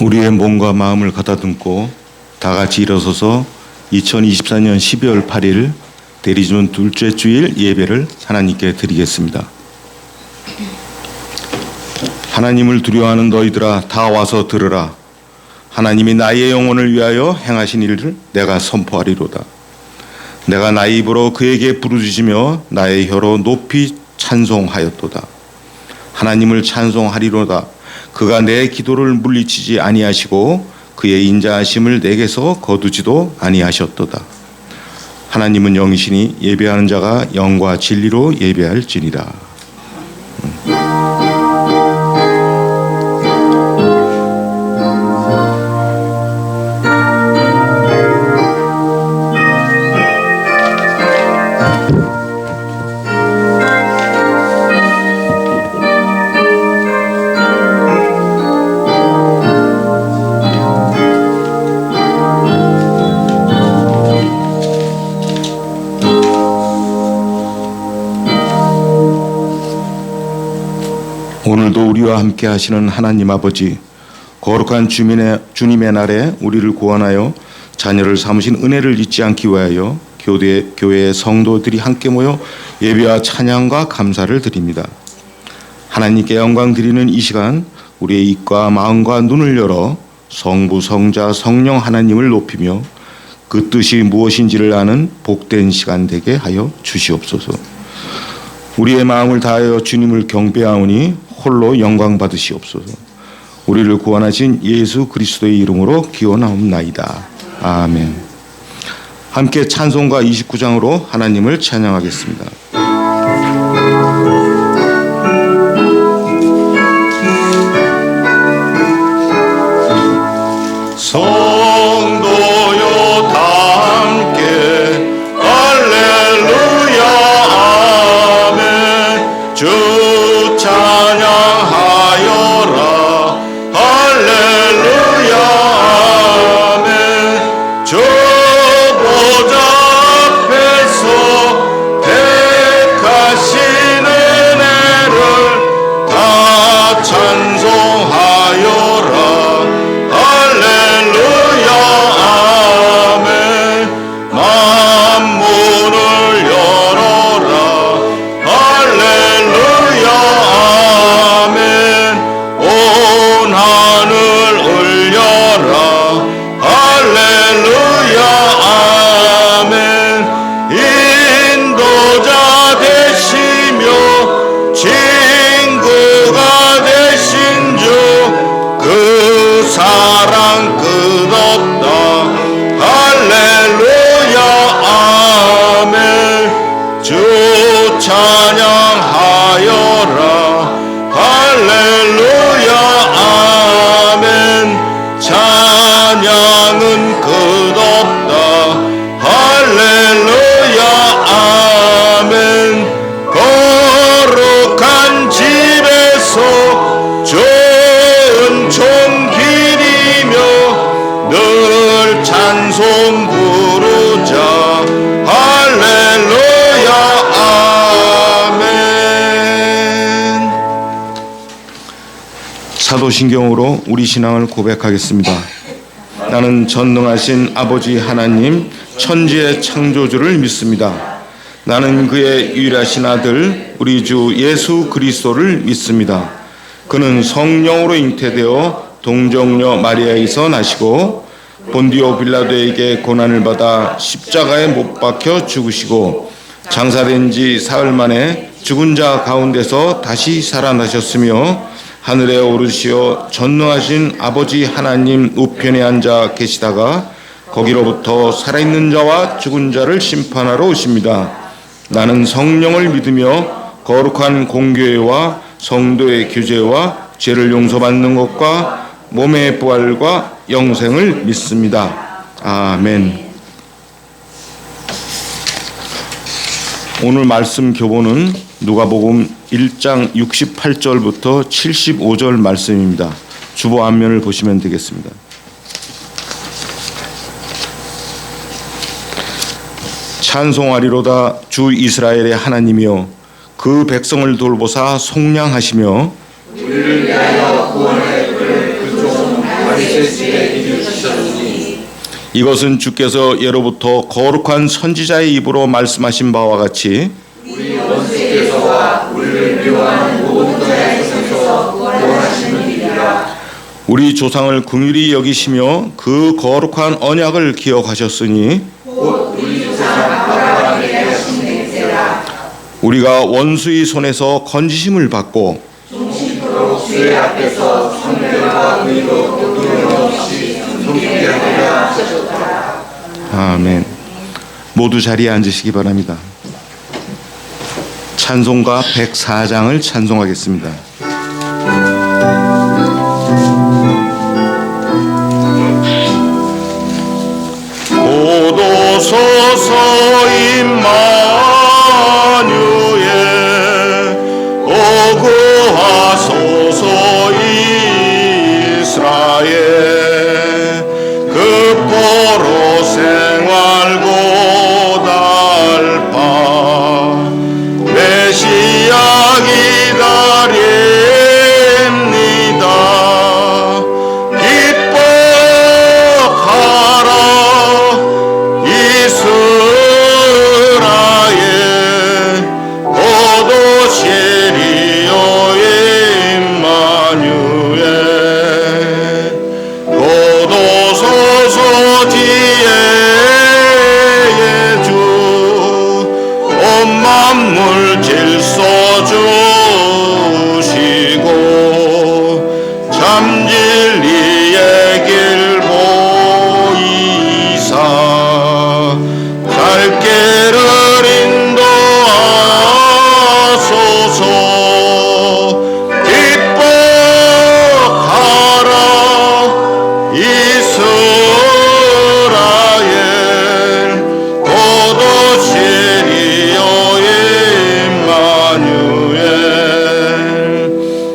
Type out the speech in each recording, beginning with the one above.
우리의 몸과 마음을 가다듬고 다 같이 일어서서 2024년 12월 8일 대리주는 둘째 주일 예배를 하나님께 드리겠습니다. 하나님을 두려워하는 너희들아 다 와서 들으라. 하나님이 나의 영혼을 위하여 행하신 일을 내가 선포하리로다. 내가 나의 입으로 그에게 부르짖으며 나의 혀로 높이 찬송하였도다. 하나님을 찬송하리로다. 그가 내 기도를 물리치지 아니하시고 그의 인자하심을 내게서 거두지도 아니하셨도다. 하나님은 영이시니 예배하는 자가 영과 진리로 예배할지니라. 오늘도 우리와 함께 하시는 하나님 아버지, 거룩한 주님의 날에 우리를 구원하여 자녀를 삼으신 은혜를 잊지 않기 위하여 교회의 성도들이 함께 모여 예배와 찬양과 감사를 드립니다. 하나님께 영광 드리는 이 시간 우리의 입과 마음과 눈을 열어 성부, 성자, 성령 하나님을 높이며 그 뜻이 무엇인지를 아는 복된 시간 되게 하여 주시옵소서. 우리의 마음을 다하여 주님을 경배하오니 홀로 영광 받으시옵소서. 우리를 구원하신 예수 그리스도의 이름으로 기원하옵나이다. 아멘. 함께 찬송가 29장으로 하나님을 찬양하겠습니다. 성도여 다 함께 할렐루야 아멘. 주 찬양하여라 할렐루야 아멘. 주 보좌 앞에서 택하신 은혜를 다 찬송하여라 할렐루야 아멘. 만물을 열어라 할렐루야 아멘. 온 하늘 울려라 할렐루야 아멘. 인도자 되시며 친구가 되신 주 그 사랑 끝없다 할렐루야 아멘. 주 찬양하여라 할렐루야 아멘. 찬양은 끝없다 할렐루야 아멘. 거룩한 집에서 좋은 종길이며 늘 찬송 부르자 할렐루야 아멘. 사도신경으로 우리 신앙을 고백하겠습니다. 나는 전능하신 아버지 하나님 천지의 창조주를 믿습니다. 나는 그의 유일하신 아들 우리 주 예수 그리스도를 믿습니다. 그는 성령으로 잉태되어 동정녀 마리아에서 나시고 본디오 빌라도에게 고난을 받아 십자가에 못 박혀 죽으시고 장사된 지 사흘 만에 죽은 자 가운데서 다시 살아나셨으며 하늘에 오르시어 전능하신 아버지 하나님 우편에 앉아 계시다가 거기로부터 살아있는 자와 죽은 자를 심판하러 오십니다. 나는 성령을 믿으며 거룩한 공교회와 성도의 교제와 죄를 용서받는 것과 몸의 부활과 영생을 믿습니다. 아멘. 오늘 말씀 교본은 누가복음 1장 68절부터 75절 말씀입니다. 주보 앞면을 보시면 되겠습니다. 찬송하리로다 주 이스라엘의 하나님이여 그 백성을 돌보사 속량하시며 우리를 위하여 구원의 끈 그종 다리시 이것은 주께서 예로부터 거룩한 선지자의 입으로 말씀하신 바와 같이 우리 원수에게서와 우리를 미워하는 모든 자에게서 구원하시는 일이라. 우리 조상을 긍휼히 여기시며 그 거룩한 언약을 기억하셨으니 곧 우리 조상 아브라함에게 하신 맹세라. 우리가 원수의 손에서 건지심을 받고 종신토록 주의 앞에서 성결과 의로 없이 존귀하게 하셨더라. 아멘. 모두 자리에 앉으시기 바랍니다. 찬송가 104장을 찬송하겠습니다. 오도소서 임마누엘 오구하소서 이스라엘 급포로 생활고 달파 메시아 기다립니다. 기뻐하라 이스라엘 고도 시리오의 임마누엘 고도 소서 지혜의 주 온 만물 질서 주시고 참 진리의 길 보이사 갈 길을 인도하소서. 기뻐하라 이스라엘 고도 시리오의 임마누엘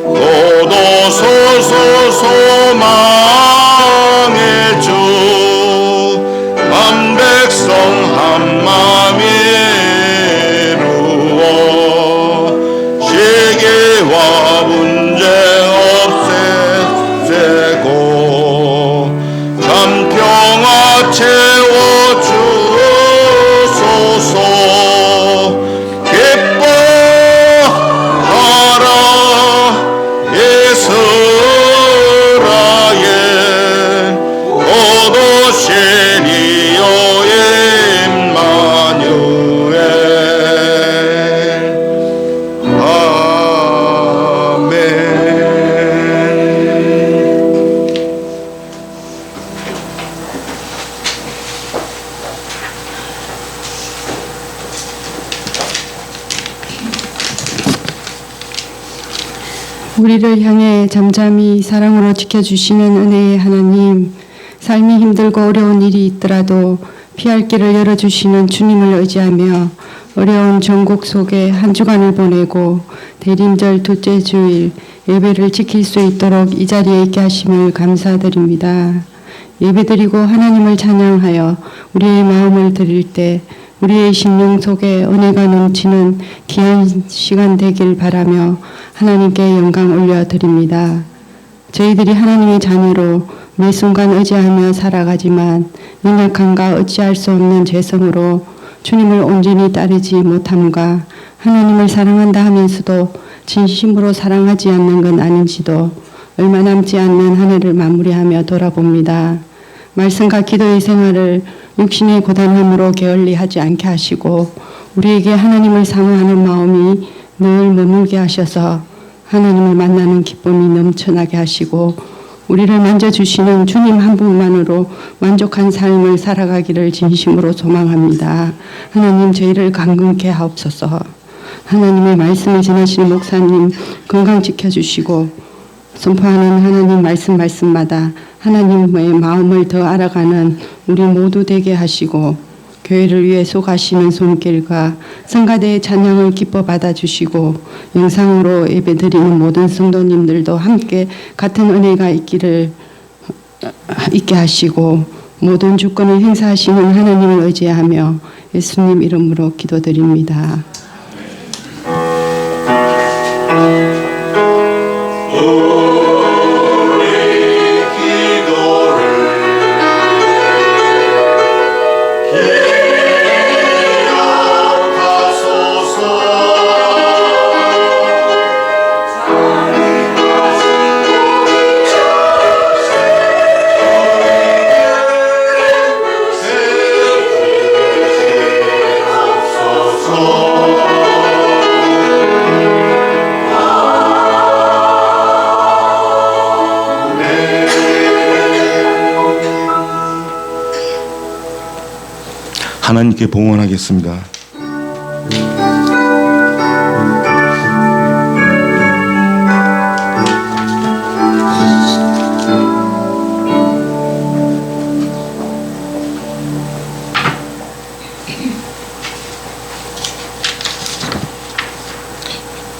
고도 소서 소망의 주 만 백성 한 마음이 이루어 시기와 문제 없애고 참 평화 채워주소서. 기뻐하라 이스라엘 고도 시리오의 임마누엘 아멘. 우리를 향해 잠잠히 사랑으로 지켜주시는 은혜의 하나님, 삶이 힘들고 어려운 일이 있더라도 피할 길을 열어주시는 주님을 의지하며 어려운 전국 속에 한 주간을 보내고 대림절 둘째 주일 예배를 지킬 수 있도록 이 자리에 있게 하심을 감사드립니다. 예배드리고 하나님을 찬양하여 우리의 마음을 드릴 때 우리의 심령 속에 은혜가 넘치는 귀한 시간 되길 바라며 하나님께 영광 올려드립니다. 저희들이 하나님의 자녀로 매 순간 의지하며 살아가지만 연약함과 어찌할 수 없는 죄성으로 주님을 온전히 따르지 못함과 하나님을 사랑한다 하면서도 진심으로 사랑하지 않는 건 아닌지도 얼마 남지 않는 한 해를 마무리하며 돌아봅니다. 말씀과 기도의 생활을 육신의 고단함으로 게을리하지 않게 하시고 우리에게 하나님을 사모하는 마음이 늘 머물게 하셔서 하나님을 만나는 기쁨이 넘쳐나게 하시고 우리를 만져주시는 주님 한 분만으로 만족한 삶을 살아가기를 진심으로 소망합니다. 하나님 저희를 강건케 하옵소서. 하나님의 말씀을 전하시는 목사님 건강 지켜주시고 선포하는 하나님 말씀마다 하나님의 마음을 더 알아가는 우리 모두 되게 하시고 교회를 위해 쏘가시는 손길과 성가대의 찬양을 기뻐 받아주시고 영상으로 예배드리는 모든 성도님들도 함께 같은 은혜가 있게 하시고 모든 주권을 행사하시는 하나님을 의지하며 예수님 이름으로 기도드립니다. 우리 기도 하나님께 봉헌하겠습니다.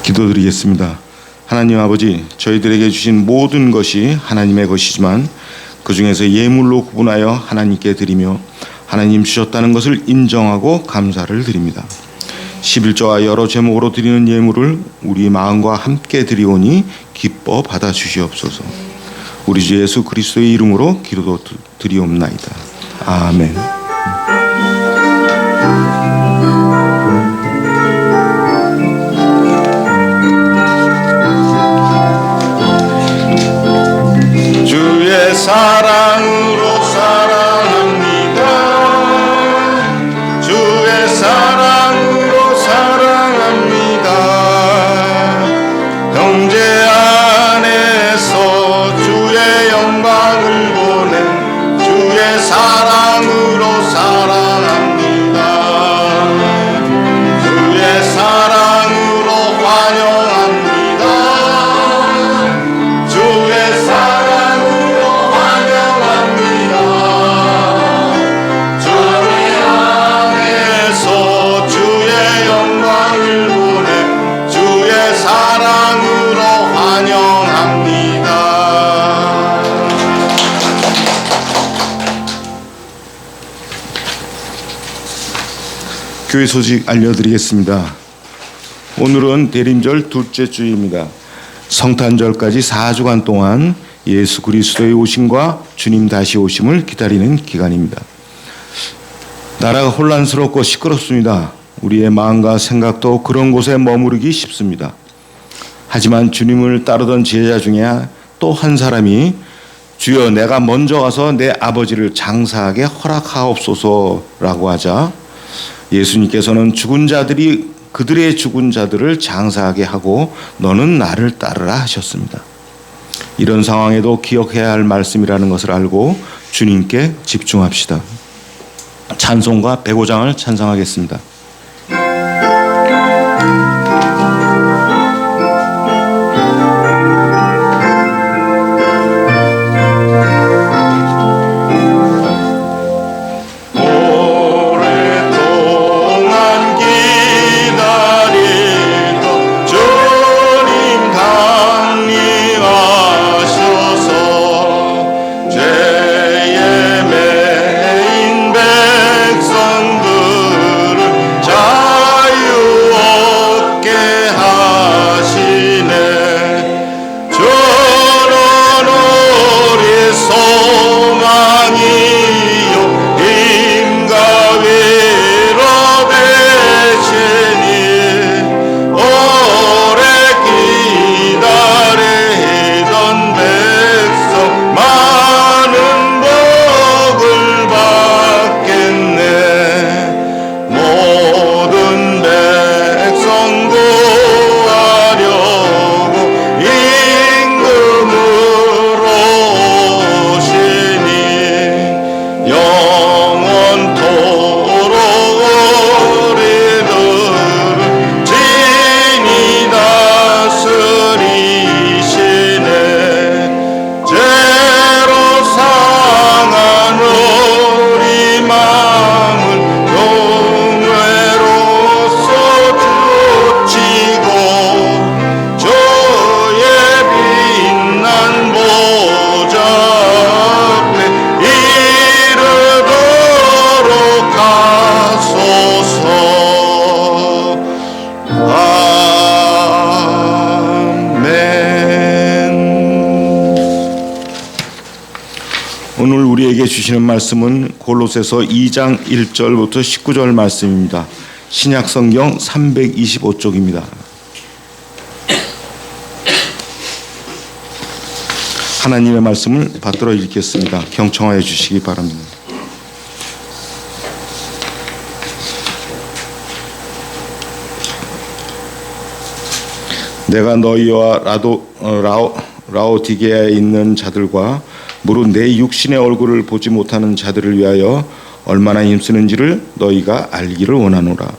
기도드리겠습니다. 하나님 아버지, 저희들에게 주신 모든 것이 하나님의 것이지만 그 중에서 예물로 구분하여 하나님께 드리며 하나님 주셨다는 것을 인정하고 감사를 드립니다. 11조와 여러 제목으로 드리는 예물을 우리 마음과 함께 드리오니 기뻐 받아주시옵소서. 우리 주 예수 그리스도의 이름으로 기도 드리옵나이다. 아멘. 주의 사랑으로 사랑합니다. 주의 사랑으로 사랑합니다. 형제 안에서 주의 영광을 보내 주의 사랑으로 사랑합니다. 주의 사랑으로 환영합니다. 주의 사랑으로 환영합니다. 주의 안에서 주의 영광을 보내 주의 사랑으로 환영합니다. 교회 소식 알려드리겠습니다. 오늘은 대림절 둘째 주입니다. 성탄절까지 4주간 동안 예수 그리스도의 오심과 주님 다시 오심을 기다리는 기간입니다. 나라가 혼란스럽고 시끄럽습니다. 우리의 마음과 생각도 그런 곳에 머무르기 쉽습니다. 하지만 주님을 따르던 제자 중에 또 한 사람이 주여 내가 먼저 가서 내 아버지를 장사하게 허락하옵소서라고 하자 예수님께서는 죽은 자들이 그들의 죽은 자들을 장사하게 하고 너는 나를 따르라 하셨습니다. 이런 상황에도 기억해야 할 말씀이라는 것을 알고 주님께 집중합시다. 찬송가 105장을 찬송하겠습니다. 오랫동안 기다리던 주님 강림하셔서 죄에 매인 백성들을 자유 얻게 하시네. 주는 우리 소망이요 힘과 위로 되시니 오래 기다리던 백성 많은 복을 받겠네. 모든 백성 구하려고 임금으로 오시니 영원토록 우리들을 진히 다스리시네. 죄로 상한 우리 마음을 용회로써 주치고 주의 빛난 보좌 앞에 이르도록 하소서. 아멘. 오늘 우리에게 주시는 말씀은 골로새서 2장 1절부터 19절 말씀입니다. 신약성경 325쪽입니다. 하나님의 말씀을 받들어 읽겠습니다. 경청하여 주시기 바랍니다. 내가 너희와 라오디게아에 있는 자들과 무릇 내 육신의 얼굴을 보지 못하는 자들을 위하여 얼마나 힘쓰는지를 너희가 알기를 원하노라.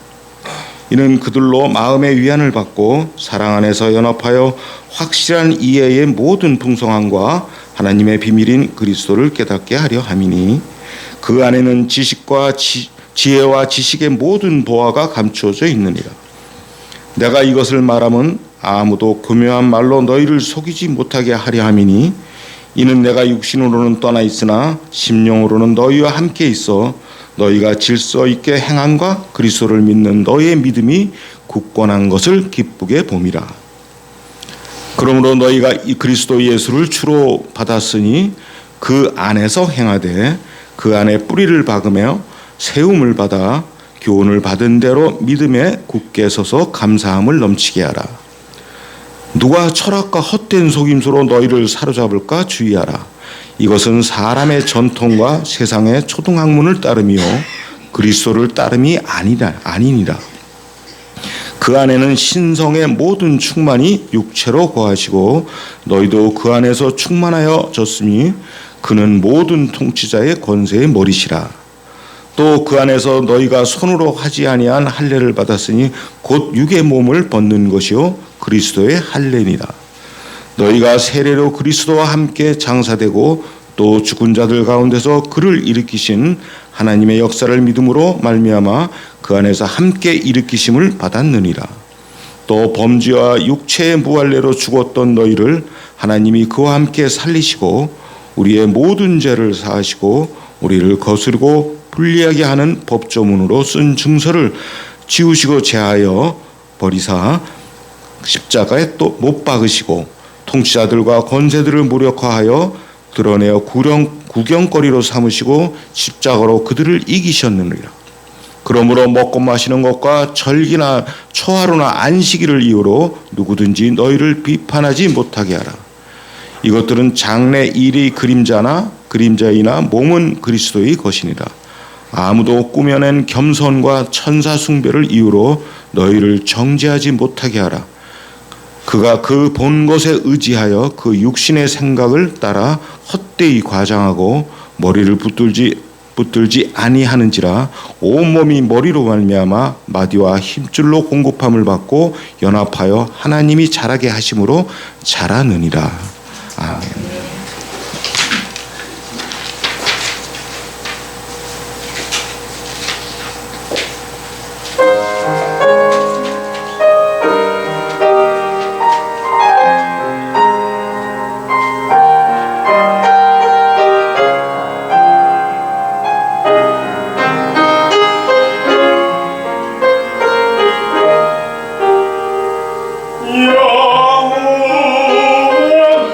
이는 그들로 마음의 위안을 받고 사랑 안에서 연합하여 확실한 이해의 모든 풍성함과 하나님의 비밀인 그리스도를 깨닫게 하려 함이니 그 안에는 지식과 지혜와 지식의 모든 보화가 감추어져 있느니라. 내가 이것을 말하면 아무도 교묘한 말로 너희를 속이지 못하게 하려 함이니 이는 내가 육신으로는 떠나 있으나 심령으로는 너희와 함께 있어 너희가 질서 있게 행함과 그리스도를 믿는 너희의 믿음이 굳건한 것을 기쁘게 봄이라. 그러므로 너희가 이 그리스도 예수를 주로 받았으니 그 안에서 행하되 그 안에 뿌리를 박으며 세움을 받아 교훈을 받은 대로 믿음에 굳게 서서 감사함을 넘치게 하라. 누가 철학과 헛된 속임수로 너희를 사로잡을까 주의하라. 이것은 사람의 전통과 세상의 초등학문을 따르며 그리스도를 따름이 아니니라. 그 안에는 신성의 모든 충만이 육체로 거하시고 너희도 그 안에서 충만하여 졌으니 그는 모든 통치자의 권세의 머리시라. 또 그 안에서 너희가 손으로 하지 아니한 할례를 받았으니 곧 육의 몸을 벗는 것이요 그리스도의 할례니라. 너희가 세례로 그리스도와 함께 장사되고 또 죽은 자들 가운데서 그를 일으키신 하나님의 역사를 믿음으로 말미암아 그 안에서 함께 일으키심을 받았느니라. 또 범죄와 육체의 무할례로 죽었던 너희를 하나님이 그와 함께 살리시고 우리의 모든 죄를 사하시고 우리를 거스르고 불리하게 하는 법조문으로 쓴 증서를 지우시고 제하여 버리사 십자가에 또 못 박으시고 통치자들과 권세들을 무력화하여 드러내어 구경거리로 삼으시고 십자가로 그들을 이기셨느니라. 그러므로 먹고 마시는 것과 절기나 초하루나 안식일을 이유로 누구든지 너희를 비판하지 못하게 하라. 이것들은 장래 일의 그림자이나 몸은 그리스도의 것이니라. 아무도 꾸며낸 겸손과 천사 숭배를 이유로 너희를 정죄하지 못하게 하라. 그가 그 본 것에 의지하여 그 육신의 생각을 따라 헛되이 과장하고 머리를 붙들지 아니하는지라. 온몸이 머리로 말미암아 마디와 힘줄로 공급함을 받고 연합하여 하나님이 자라게 하심으로 자라느니라. 아멘. 영원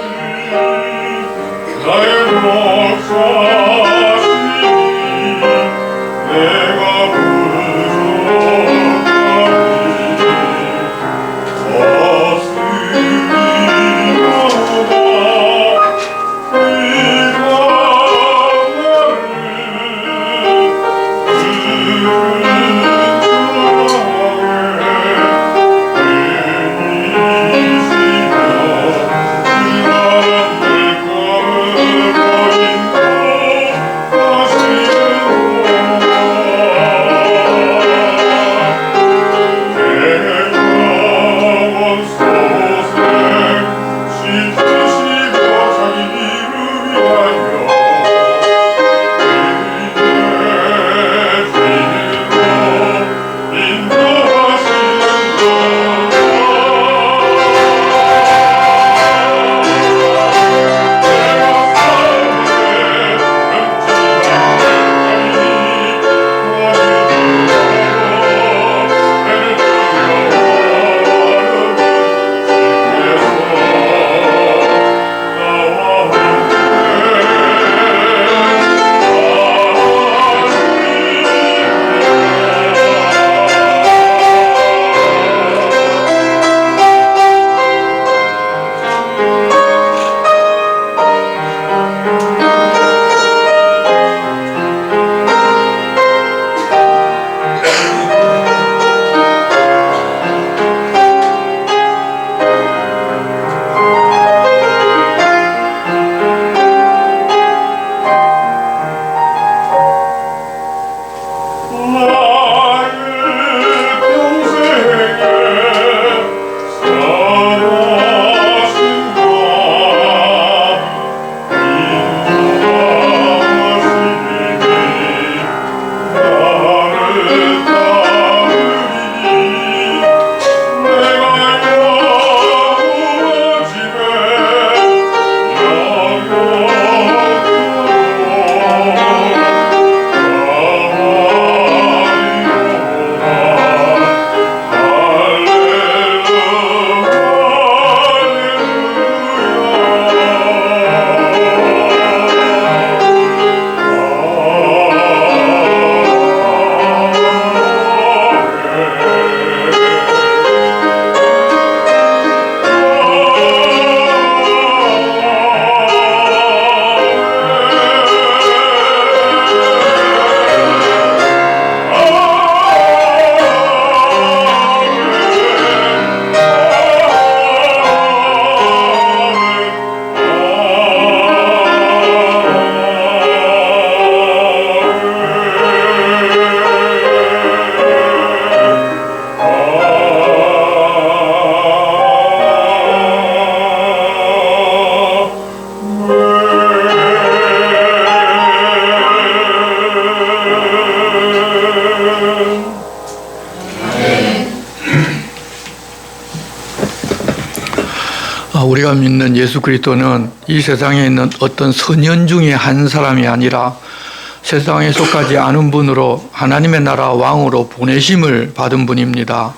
믿는 예수 그리스도는 이 세상에 있는 어떤 선연 중에 한 사람이 아니라 세상에 속하지 않은 분으로 하나님의 나라 왕으로 보내심을 받은 분입니다.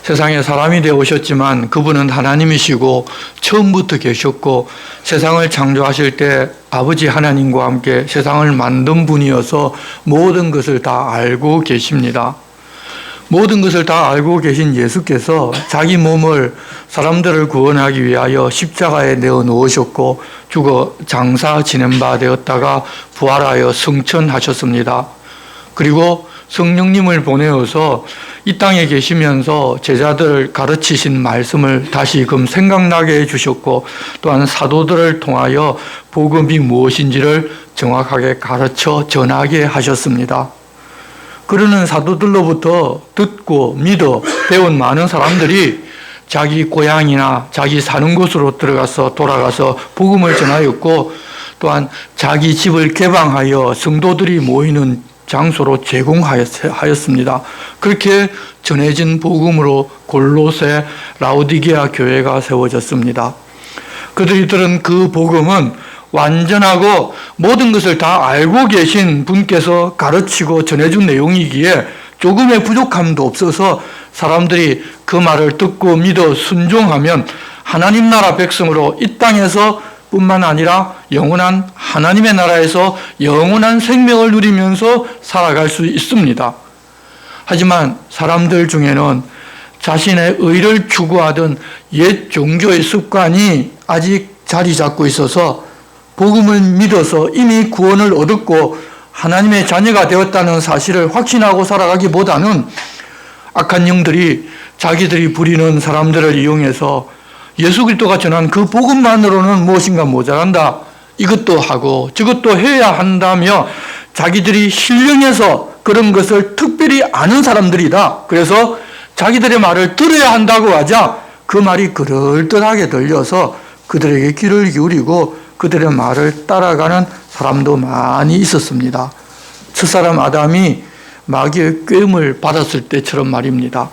세상에 사람이 되어 오셨지만 그분은 하나님이시고 처음부터 계셨고 세상을 창조하실 때 아버지 하나님과 함께 세상을 만든 분이어서 모든 것을 다 알고 계십니다. 모든 것을 다 알고 계신 예수께서 자기 몸을 사람들을 구원하기 위하여 십자가에 내어 놓으셨고 죽어 장사 지낸 바 되었다가 부활하여 승천하셨습니다. 그리고 성령님을 보내어서 이 땅에 계시면서 제자들을 가르치신 말씀을 다시금 생각나게 해주셨고 또한 사도들을 통하여 복음이 무엇인지를 정확하게 가르쳐 전하게 하셨습니다. 그러는 사도들로부터 듣고 믿어 배운 많은 사람들이 자기 고향이나 자기 사는 곳으로 돌아가서 복음을 전하였고 또한 자기 집을 개방하여 성도들이 모이는 장소로 제공하였습니다. 그렇게 전해진 복음으로 골로새 라오디게아 교회가 세워졌습니다. 그들이 들은 그 복음은 완전하고 모든 것을 다 알고 계신 분께서 가르치고 전해준 내용이기에 조금의 부족함도 없어서 사람들이 그 말을 듣고 믿어 순종하면 하나님 나라 백성으로 이 땅에서 뿐만 아니라 영원한 하나님의 나라에서 영원한 생명을 누리면서 살아갈 수 있습니다. 하지만 사람들 중에는 자신의 의를 추구하던 옛 종교의 습관이 아직 자리 잡고 있어서 복음을 믿어서 이미 구원을 얻었고 하나님의 자녀가 되었다는 사실을 확신하고 살아가기보다는 악한 영들이 자기들이 부리는 사람들을 이용해서 예수 그리스도가 전한 그 복음만으로는 무엇인가 모자란다. 이것도 하고 저것도 해야 한다며 자기들이 신령해서 그런 것을 특별히 아는 사람들이다. 그래서 자기들의 말을 들어야 한다고 하자 그 말이 그럴듯하게 들려서 그들에게 귀를 기울이고 그들의 말을 따라가는 사람도 많이 있었습니다. 첫사람 아담이 마귀의 꾀임을 받았을 때처럼 말입니다.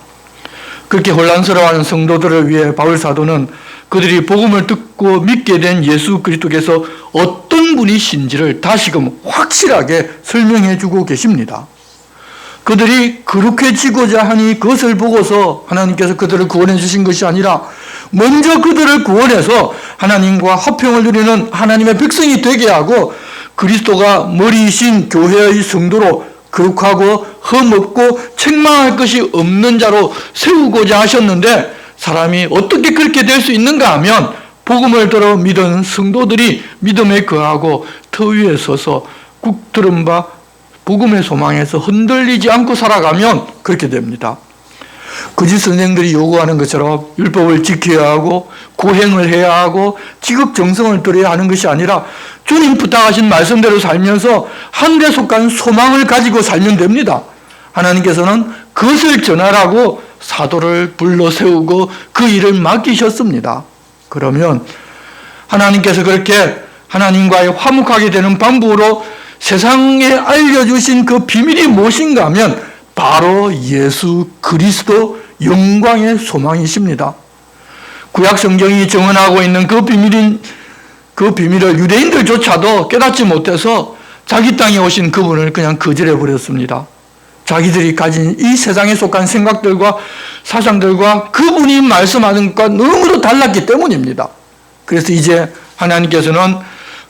그렇게 혼란스러워하는 성도들을 위해 바울 사도는 그들이 복음을 듣고 믿게 된 예수 그리스도께서 어떤 분이신지를 다시금 확실하게 설명해 주고 계십니다. 그들이 거룩해지고자 하니 그것을 보고서 하나님께서 그들을 구원해 주신 것이 아니라 먼저 그들을 구원해서 하나님과 화평을 누리는 하나님의 백성이 되게 하고 그리스도가 머리이신 교회의 성도로 거룩하고 흠없고 책망할 것이 없는 자로 세우고자 하셨는데 사람이 어떻게 그렇게 될 수 있는가 하면 복음을 들어 믿은 성도들이 믿음에 거하고 터 위에 서서 국 들은 바 복음의 소망에서 흔들리지 않고 살아가면 그렇게 됩니다. 거짓 선생들이 요구하는 것처럼 율법을 지켜야 하고 고행을 해야 하고 지극정성을 들여야 하는 것이 아니라 주님 부탁하신 말씀대로 살면서 하늘에 속한 소망을 가지고 살면 됩니다. 하나님께서는 그것을 전하라고 사도를 불러 세우고 그 일을 맡기셨습니다. 그러면 하나님께서 그렇게 하나님과의 화목하게 되는 방법으로 세상에 알려주신 그 비밀이 무엇인가 하면 바로 예수 그리스도 영광의 소망이십니다. 구약 성경이 증언하고 있는 그 비밀을 유대인들조차도 깨닫지 못해서 자기 땅에 오신 그분을 그냥 거절해 버렸습니다. 자기들이 가진 이 세상에 속한 생각들과 사상들과 그분이 말씀하는 것과 너무도 달랐기 때문입니다. 그래서 이제 하나님께서는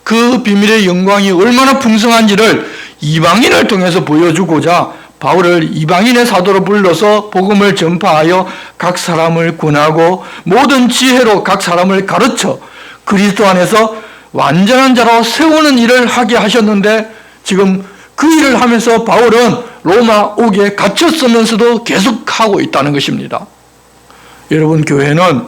그 비밀의 영광이 얼마나 풍성한지를 이방인을 통해서 보여주고자 바울을 이방인의 사도로 불러서 복음을 전파하여 각 사람을 권하고 모든 지혜로 각 사람을 가르쳐 그리스도 안에서 완전한 자로 세우는 일을 하게 하셨는데 지금 그 일을 하면서 바울은 로마 옥에 갇혔으면서도 계속하고 있다는 것입니다. 여러분, 교회는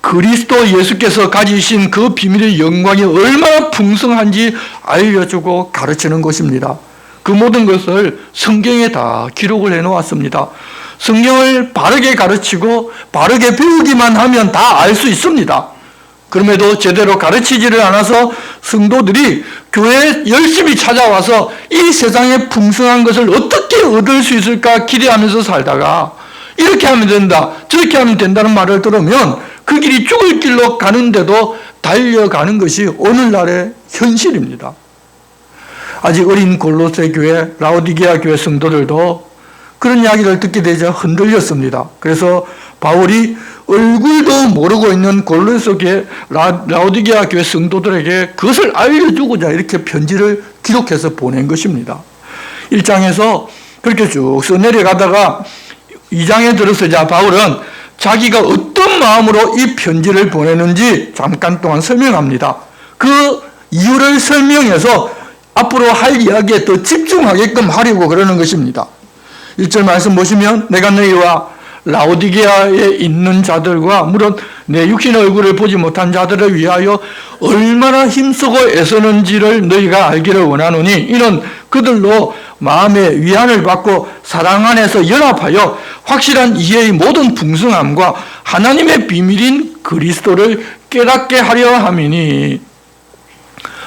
그리스도 예수께서 가지신 그 비밀의 영광이 얼마나 풍성한지 알려주고 가르치는 것입니다. 그 모든 것을 성경에 다 기록을 해놓았습니다. 성경을 바르게 가르치고 바르게 배우기만 하면 다 알 수 있습니다. 그럼에도 제대로 가르치지를 않아서 성도들이 교회에 열심히 찾아와서 이 세상의 풍성한 것을 어떻게 얻을 수 있을까 기대하면서 살다가 이렇게 하면 된다, 저렇게 하면 된다는 말을 들으면 그 길이 죽을 길로 가는데도 달려가는 것이 오늘날의 현실입니다. 아직 어린 골로새 교회, 라오디게아 교회 성도들도 그런 이야기를 듣게 되자 흔들렸습니다. 그래서 바울이 얼굴도 모르고 있는 골로새 교회, 라오디게아 교회 성도들에게 그것을 알려주고자 이렇게 편지를 기록해서 보낸 것입니다. 1장에서 그렇게 쭉 써내려가다가 2장에 들어서자 바울은 자기가 어떤 마음으로 이 편지를 보내는지 잠깐 동안 설명합니다. 그 이유를 설명해서 앞으로 할 이야기에 더 집중하게끔 하려고 그러는 것입니다. 1절 말씀 보시면 내가 너희와 라오디게아에 있는 자들과 물론 내 육신의 얼굴을 보지 못한 자들을 위하여 얼마나 힘쓰고 애쓰는지를 너희가 알기를 원하노니 이는 그들로 마음의 위안을 받고 사랑 안에서 연합하여 확실한 이해의 모든 풍성함과 하나님의 비밀인 그리스도를 깨닫게 하려 함이니.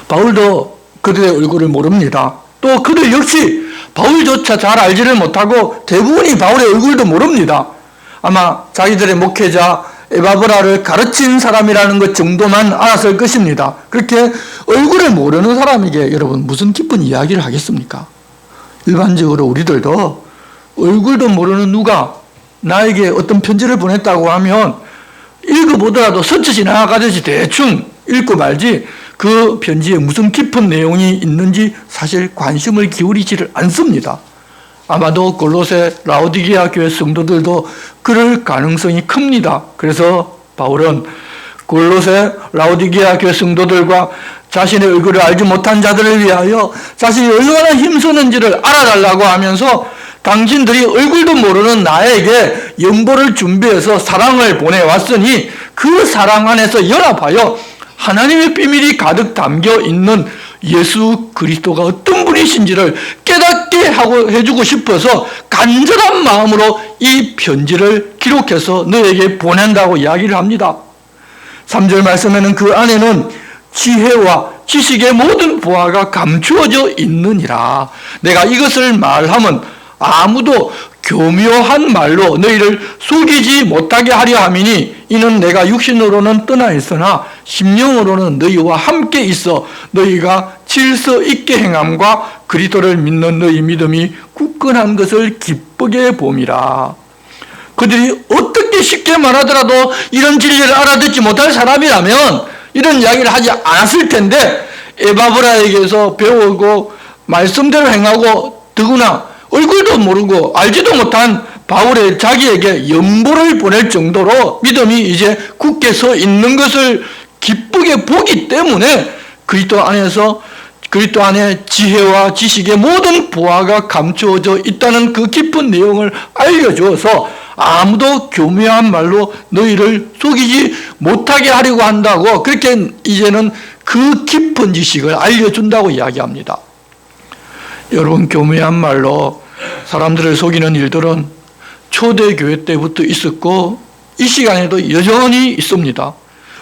바울도 그들의 얼굴을 모릅니다. 또 그들 역시 바울조차 잘 알지를 못하고 대부분이 바울의 얼굴도 모릅니다. 아마 자기들의 목회자 에바브라를 가르친 사람이라는 것 정도만 알았을 것입니다. 그렇게 얼굴을 모르는 사람에게 여러분 무슨 기쁜 이야기를 하겠습니까? 일반적으로 우리들도 얼굴도 모르는 누가 나에게 어떤 편지를 보냈다고 하면 읽어보더라도 스쳐 지나가듯이 대충 읽고 말지 그 편지에 무슨 깊은 내용이 있는지 사실 관심을 기울이지를 않습니다. 아마도 골로새 라오디게아 교회 성도들도 그럴 가능성이 큽니다. 그래서 바울은 골로새 라오디게아 교회 성도들과 자신의 얼굴을 알지 못한 자들을 위하여 자신이 얼마나 힘쓰는지를 알아달라고 하면서 당신들이 얼굴도 모르는 나에게 연보를 준비해서 사랑을 보내왔으니 그 사랑 안에서 연합하여 하나님의 비밀이 가득 담겨 있는 예수 그리스도가 어떤 분이신지를 깨닫게 하고 해주고 싶어서 간절한 마음으로 이 편지를 기록해서 너에게 보낸다고 이야기를 합니다. 3절 말씀에는 그 안에는 지혜와 지식의 모든 보화가 감추어져 있느니라. 내가 이것을 말하면 아무도 교묘한 말로 너희를 속이지 못하게 하려 함이니 이는 내가 육신으로는 떠나 있으나 심령으로는 너희와 함께 있어 너희가 질서 있게 행함과 그리스도를 믿는 너희 믿음이 굳건한 것을 기쁘게 봄이라. 그들이 어떻게 쉽게 말하더라도 이런 진리를 알아듣지 못할 사람이라면 이런 이야기를 하지 않았을 텐데 에바브라에게서 배우고 말씀대로 행하고 더구나 얼굴도 모르고 알지도 못한 바울의 자기에게 연보를 보낼 정도로 믿음이 이제 굳게 서 있는 것을 기쁘게 보기 때문에 그리스도 안에 지혜와 지식의 모든 보화가 감추어져 있다는 그 깊은 내용을 알려주어서 아무도 교묘한 말로 너희를 속이지 못하게 하려고 한다고 그렇게 이제는 그 깊은 지식을 알려준다고 이야기합니다. 여러분, 교묘한 말로 사람들을 속이는 일들은 초대교회 때부터 있었고 이 시간에도 여전히 있습니다.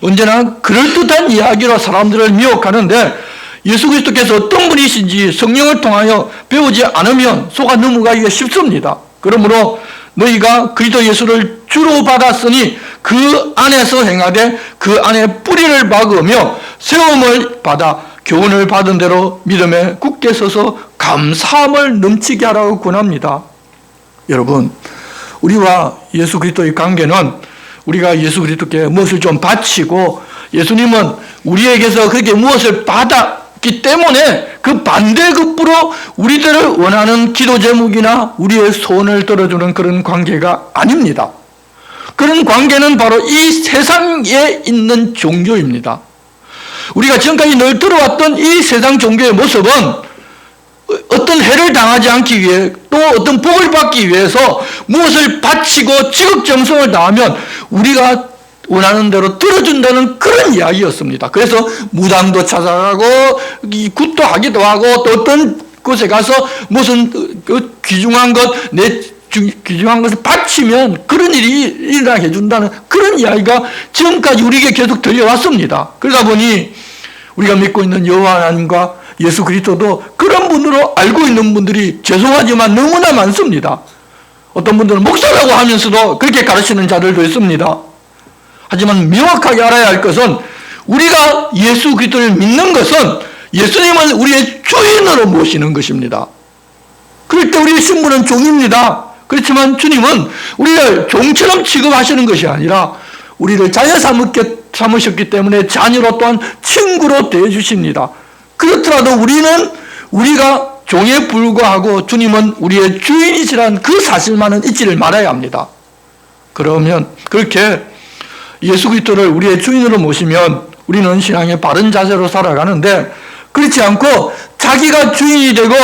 언제나 그럴듯한 이야기로 사람들을 미혹하는데 예수 그리스도께서 어떤 분이신지 성령을 통하여 배우지 않으면 속아 넘어가기가 쉽습니다. 그러므로 너희가 그리스도 예수를 주로 받았으니 그 안에서 행하되 그 안에 뿌리를 박으며 세움을 받아 교훈을 받은 대로 믿음에 굳게 서서 감사함을 넘치게 하라고 권합니다. 여러분, 우리와 예수 그리스도의 관계는 우리가 예수 그리스도께 무엇을 좀 바치고 예수님은 우리에게서 그렇게 무엇을 받았기 때문에 그 반대급부로 우리들을 원하는 기도 제목이나 우리의 소원을 들어주는 그런 관계가 아닙니다. 그런 관계는 바로 이 세상에 있는 종교입니다. 우리가 지금까지 늘 들어왔던 이 세상 종교의 모습은 어떤 해를 당하지 않기 위해 또 어떤 복을 받기 위해서 무엇을 바치고 지극정성을 다하면 우리가 원하는 대로 들어준다는 그런 이야기였습니다. 그래서 무당도 찾아가고 굿도 하기도 하고 또 어떤 곳에 가서 무슨 귀중한 귀중한 것을 바치면 그런 일이 일어나게 해준다는 그런 이야기가 지금까지 우리에게 계속 들려왔습니다. 그러다 보니 우리가 믿고 있는 여호와 하나님과 예수 그리스도도 그런 분으로 알고 있는 분들이 죄송하지만 너무나 많습니다. 어떤 분들은 목사라고 하면서도 그렇게 가르치는 자들도 있습니다. 하지만 명확하게 알아야 할 것은 우리가 예수 그리스도를 믿는 것은 예수님을 우리의 주인으로 모시는 것입니다. 그럴 때 우리의 신분은 종입니다. 그렇지만 주님은 우리를 종처럼 취급하시는 것이 아니라 우리를 자녀 삼으셨기 때문에 자녀로 또한 친구로 대해주십니다. 그렇더라도 우리가 종에 불과하고 주님은 우리의 주인이시라는 그 사실만은 잊지를 말아야 합니다. 그러면 그렇게 예수 그리스도를 우리의 주인으로 모시면 우리는 신앙의 바른 자세로 살아가는데, 그렇지 않고 자기가 주인이 되고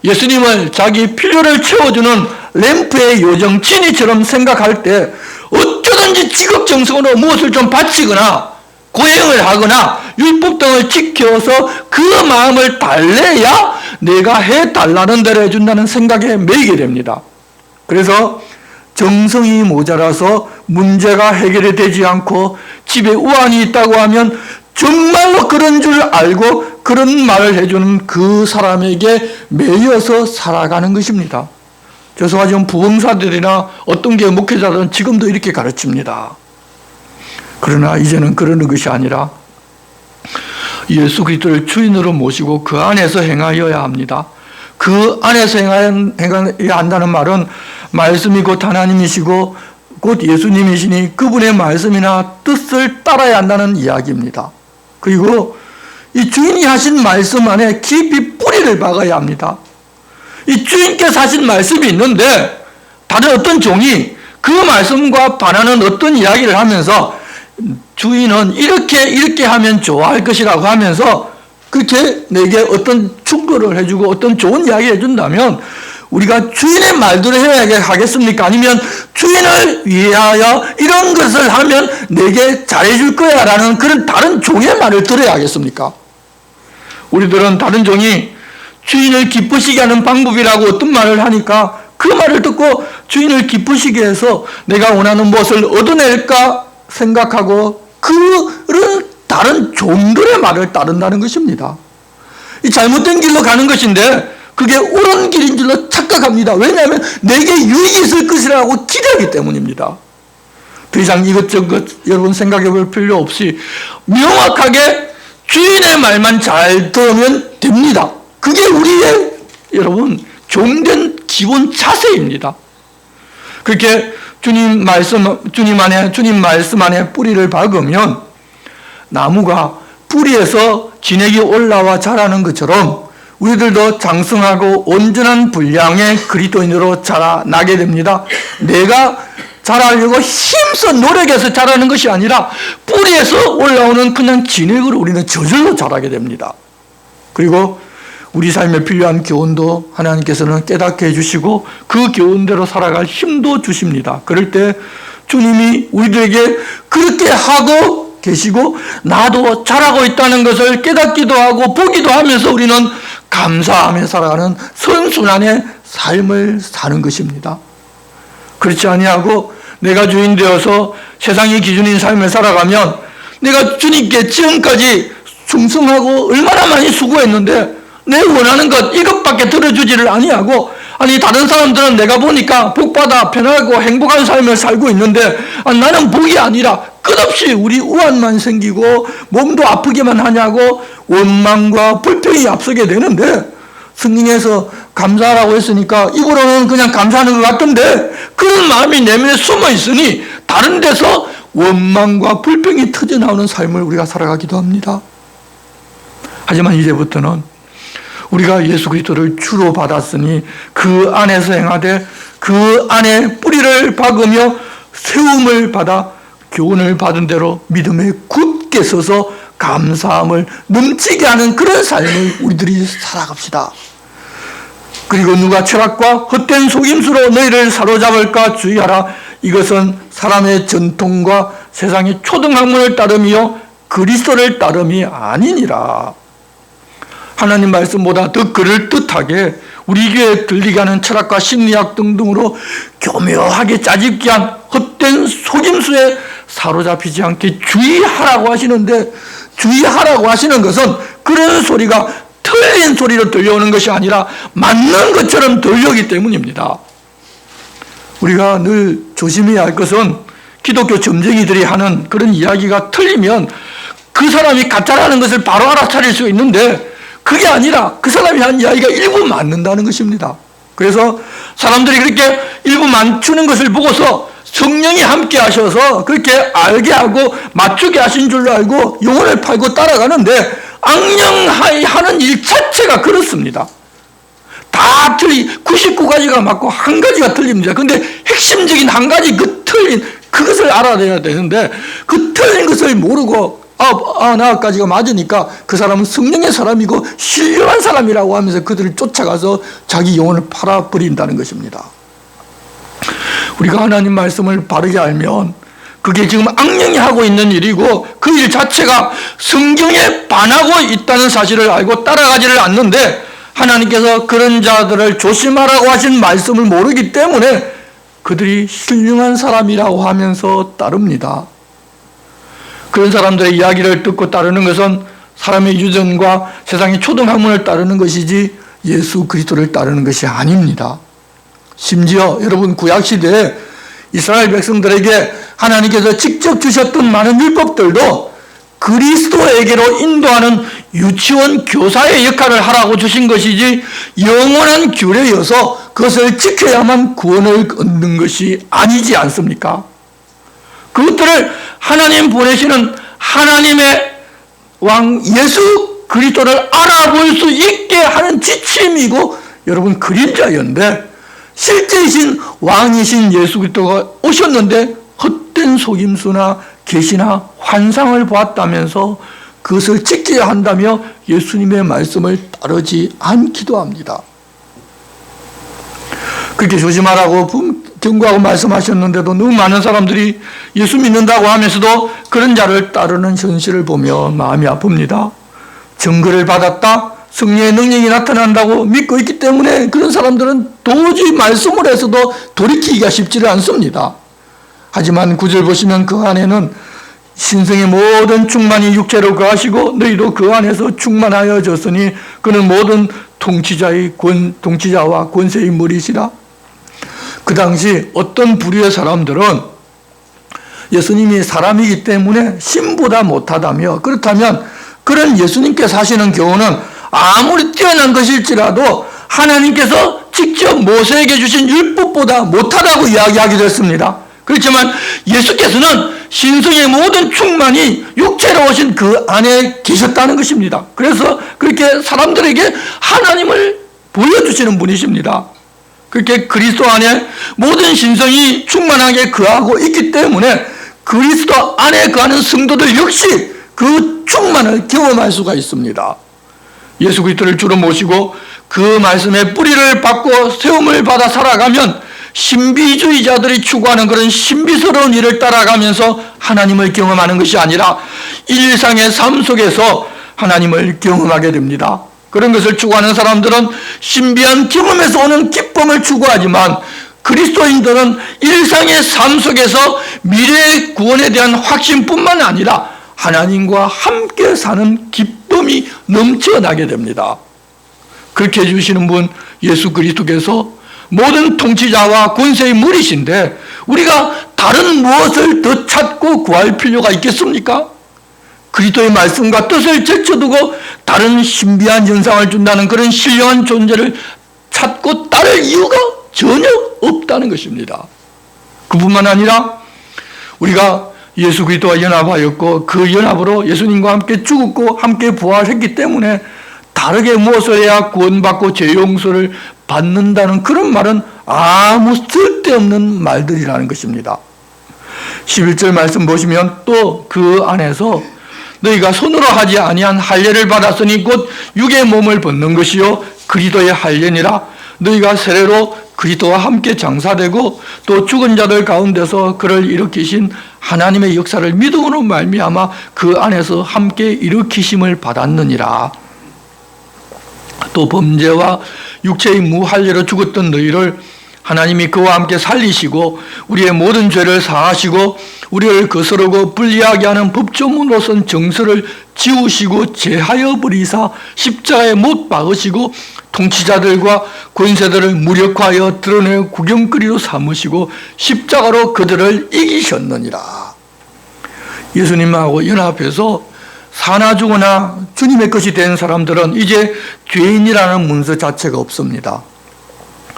예수님을 자기 필요를 채워주는 램프의 요정친이처럼 생각할 때 어쩌든지 지극정성으로 무엇을 좀 바치거나 고행을 하거나 율법 등을 지켜서 그 마음을 달래야 내가 해달라는 대로 해준다는 생각에 매이게 됩니다. 그래서 정성이 모자라서 문제가 해결이 되지 않고 집에 우환이 있다고 하면 정말로 그런 줄 알고 그런 말을 해주는 그 사람에게 매여서 살아가는 것입니다. 죄송하지만 부흥사들이나 어떤 게 목회자들은 지금도 이렇게 가르칩니다. 그러나 이제는 그러는 것이 아니라 예수 그리스도를 주인으로 모시고 그 안에서 행하여야 합니다. 그 안에서 행하여야 한다는 말은 말씀이 곧 하나님이시고 곧 예수님이시니 그분의 말씀이나 뜻을 따라야 한다는 이야기입니다. 그리고 이 주인이 하신 말씀 안에 깊이 뿌리를 박아야 합니다. 이 주인께서 하신 말씀이 있는데 다른 어떤 종이 그 말씀과 반하는 어떤 이야기를 하면서 주인은 이렇게 하면 좋아할 것이라고 하면서 그렇게 내게 어떤 충고를 해주고 어떤 좋은 이야기를 해준다면 우리가 주인의 말대로 해야 하겠습니까? 아니면 주인을 위하여 이런 것을 하면 내게 잘해줄 거야 라는 그런 다른 종의 말을 들어야 하겠습니까? 우리들은 다른 종이 주인을 기쁘시게 하는 방법이라고 어떤 말을 하니까 그 말을 듣고 주인을 기쁘시게 해서 내가 원하는 무엇을 얻어낼까 생각하고 그런 다른 종들의 말을 따른다는 것입니다. 이 잘못된 길로 가는 것인데 그게 옳은 길인 줄로 착각합니다. 왜냐하면 내게 유익이 있을 것이라고 기대하기 때문입니다. 더 이상 이것저것 여러분 생각해 볼 필요 없이 명확하게 주인의 말만 잘 들으면 됩니다. 그게 우리의 여러분 종된 기본 자세입니다. 그렇게 주님 말씀 안에 뿌리를 박으면 나무가 뿌리에서 진액이 올라와 자라는 것처럼 우리들도 장성하고 온전한 분량의 그리스도인으로 자라나게 됩니다. 내가 자라려고 힘써 노력해서 자라는 것이 아니라 뿌리에서 올라오는 그냥 진액으로 우리는 저절로 자라게 됩니다. 그리고 우리 삶에 필요한 교훈도 하나님께서는 깨닫게 해주시고 그 교훈대로 살아갈 힘도 주십니다. 그럴 때 주님이 우리들에게 그렇게 하고 계시고 나도 잘하고 있다는 것을 깨닫기도 하고 보기도 하면서 우리는 감사하며 살아가는 선순환의 삶을 사는 것입니다. 그렇지 아니하고 내가 주인 되어서 세상의 기준인 삶을 살아가면 내가 주님께 지금까지 충성하고 얼마나 많이 수고했는데 내 원하는 것 이것밖에 들어주지를 아니하고 아니 다른 사람들은 내가 보니까 복받아 편하고 행복한 삶을 살고 있는데 나는 복이 아니라 끝없이 우리 우환만 생기고 몸도 아프기만 하냐고 원망과 불평이 앞서게 되는데 성경에서 감사하라고 했으니까 입으로는 그냥 감사하는 것 같던데 그런 마음이 내면에 숨어 있으니 다른 데서 원망과 불평이 터져나오는 삶을 우리가 살아가기도 합니다. 하지만 이제부터는 우리가 예수 그리스도를 주로 받았으니 그 안에서 행하되 그 안에 뿌리를 박으며 세움을 받아 교훈을 받은 대로 믿음에 굳게 서서 감사함을 넘치게 하는 그런 삶을 우리들이 살아갑시다. 그리고 누가 철학과 헛된 속임수로 너희를 사로잡을까 주의하라. 이것은 사람의 전통과 세상의 초등학문을 따름이요 그리스도를 따름이 아니니라. 하나님 말씀보다 더 그럴듯하게 우리 교회에 들리게 하는 철학과 심리학 등등으로 교묘하게 짜집기 한 헛된 속임수에 사로잡히지 않게 주의하라고 하시는데 주의하라고 하시는 것은 그런 소리가 틀린 소리로 들려오는 것이 아니라 맞는 것처럼 들려오기 때문입니다. 우리가 늘 조심해야 할 것은 기독교 점쟁이들이 하는 그런 이야기가 틀리면 그 사람이 가짜라는 것을 바로 알아차릴 수 있는데 그게 아니라 그 사람이 한 이야기가 일부 맞는다는 것입니다. 그래서 사람들이 그렇게 일부 맞추는 것을 보고서 성령이 함께 하셔서 그렇게 알게 하고 맞추게 하신 줄로 알고 영혼을 팔고 따라가는데 악령하이 하는 일 자체가 그렇습니다. 다 99가지가 맞고 한 가지가 틀립니다. 그런데 핵심적인 한 가지 그 틀린 그것을 알아내야 되는데 그 틀린 것을 모르고 나까지가 맞으니까 그 사람은 성령의 사람이고 신령한 사람이라고 하면서 그들을 쫓아가서 자기 영혼을 팔아버린다는 것입니다. 우리가 하나님 말씀을 바르게 알면 그게 지금 악령이 하고 있는 일이고 그 일 자체가 성경에 반하고 있다는 사실을 알고 따라가지를 않는데 하나님께서 그런 자들을 조심하라고 하신 말씀을 모르기 때문에 그들이 신령한 사람이라고 하면서 따릅니다. 그런 사람들의 이야기를 듣고 따르는 것은 사람의 유전과 세상의 초등학문을 따르는 것이지 예수 그리스도를 따르는 것이 아닙니다. 심지어 여러분 구약시대에 이스라엘 백성들에게 하나님께서 직접 주셨던 많은 율법들도 그리스도에게로 인도하는 유치원 교사의 역할을 하라고 주신 것이지 영원한 규례여서 그것을 지켜야만 구원을 얻는 것이 아니지 않습니까? 그것들을 하나님 보내시는 하나님의 왕 예수 그리스도를 알아볼 수 있게 하는 지침이고 여러분 그림자였는데 실제이신 왕이신 예수 그리스도가 오셨는데 헛된 속임수나 계시나 환상을 보았다면서 그것을 지켜야 한다며 예수님의 말씀을 따르지 않기도 합니다. 그렇게 조심하라고 경고하고 말씀하셨는데도 너무 많은 사람들이 예수 믿는다고 하면서도 그런 자를 따르는 현실을 보며 마음이 아픕니다. 증거를 받았다, 성령의 능력이 나타난다고 믿고 있기 때문에 그런 사람들은 도저히 말씀을 해서도 돌이키기가 쉽지를 않습니다. 하지만 9절 보시면 그 안에는 신성의 모든 충만이 육체로 거하시고 너희도 그 안에서 충만하여졌으니 그는 모든 통치자와 권세의 물이시라. 그 당시 어떤 부류의 사람들은 예수님이 사람이기 때문에 신보다 못하다며 그렇다면 그런 예수님께서 하시는 경우는 아무리 뛰어난 것일지라도 하나님께서 직접 모세에게 주신 율법보다 못하다고 이야기하기도 했습니다. 그렇지만 예수께서는 신성의 모든 충만이 육체로 오신 그 안에 계셨다는 것입니다. 그래서 그렇게 사람들에게 하나님을 보여주시는 분이십니다. 그렇게 그리스도 안에 모든 신성이 충만하게 거하고 있기 때문에 그리스도 안에 거하는 성도들 역시 그 충만을 경험할 수가 있습니다. 예수 그리스도를 주로 모시고 그 말씀의 뿌리를 받고 세움을 받아 살아가면 신비주의자들이 추구하는 그런 신비스러운 일을 따라가면서 하나님을 경험하는 것이 아니라 일상의 삶 속에서 하나님을 경험하게 됩니다. 그런 것을 추구하는 사람들은 신비한 경험에서 오는 기쁨을 추구하지만 그리스도인들은 일상의 삶 속에서 미래의 구원에 대한 확신뿐만 아니라 하나님과 함께 사는 기쁨이 넘쳐나게 됩니다. 그렇게 해주시는 분 예수 그리스도께서 모든 통치자와 권세의 물이신데 우리가 다른 무엇을 더 찾고 구할 필요가 있겠습니까? 그리스도의 말씀과 뜻을 제쳐두고 다른 신비한 현상을 준다는 그런 신령한 존재를 찾고 따를 이유가 전혀 없다는 것입니다. 그뿐만 아니라 우리가 예수 그리스도와 연합하였고 그 연합으로 예수님과 함께 죽었고 함께 부활했기 때문에 다르게 무엇을 해야 구원받고 죄 용서를 받는다는 그런 말은 아무 쓸데없는 말들이라는 것입니다. 11절 말씀 보시면 또 그 안에서 너희가 손으로 하지 아니한 할례를 받았으니 곧 육의 몸을 벗는 것이요 그리스도의 할례니라. 너희가 세례로 그리스도와 함께 장사되고 또 죽은 자들 가운데서 그를 일으키신 하나님의 역사를 믿음으로 말미암아 그 안에서 함께 일으키심을 받았느니라. 또 범죄와 육체의 무할례로 죽었던 너희를 하나님이 그와 함께 살리시고 우리의 모든 죄를 사하시고 우리를 거스르고 불리하게 하는 법조문으로선 정서를 지우시고 제하여 버리사 십자가에 못 박으시고 통치자들과 권세들을 무력화하여 드러내 구경거리로 삼으시고 십자가로 그들을 이기셨느니라. 예수님하고 연합해서 사나 죽으나 주님의 것이 된 사람들은 이제 죄인이라는 문서 자체가 없습니다.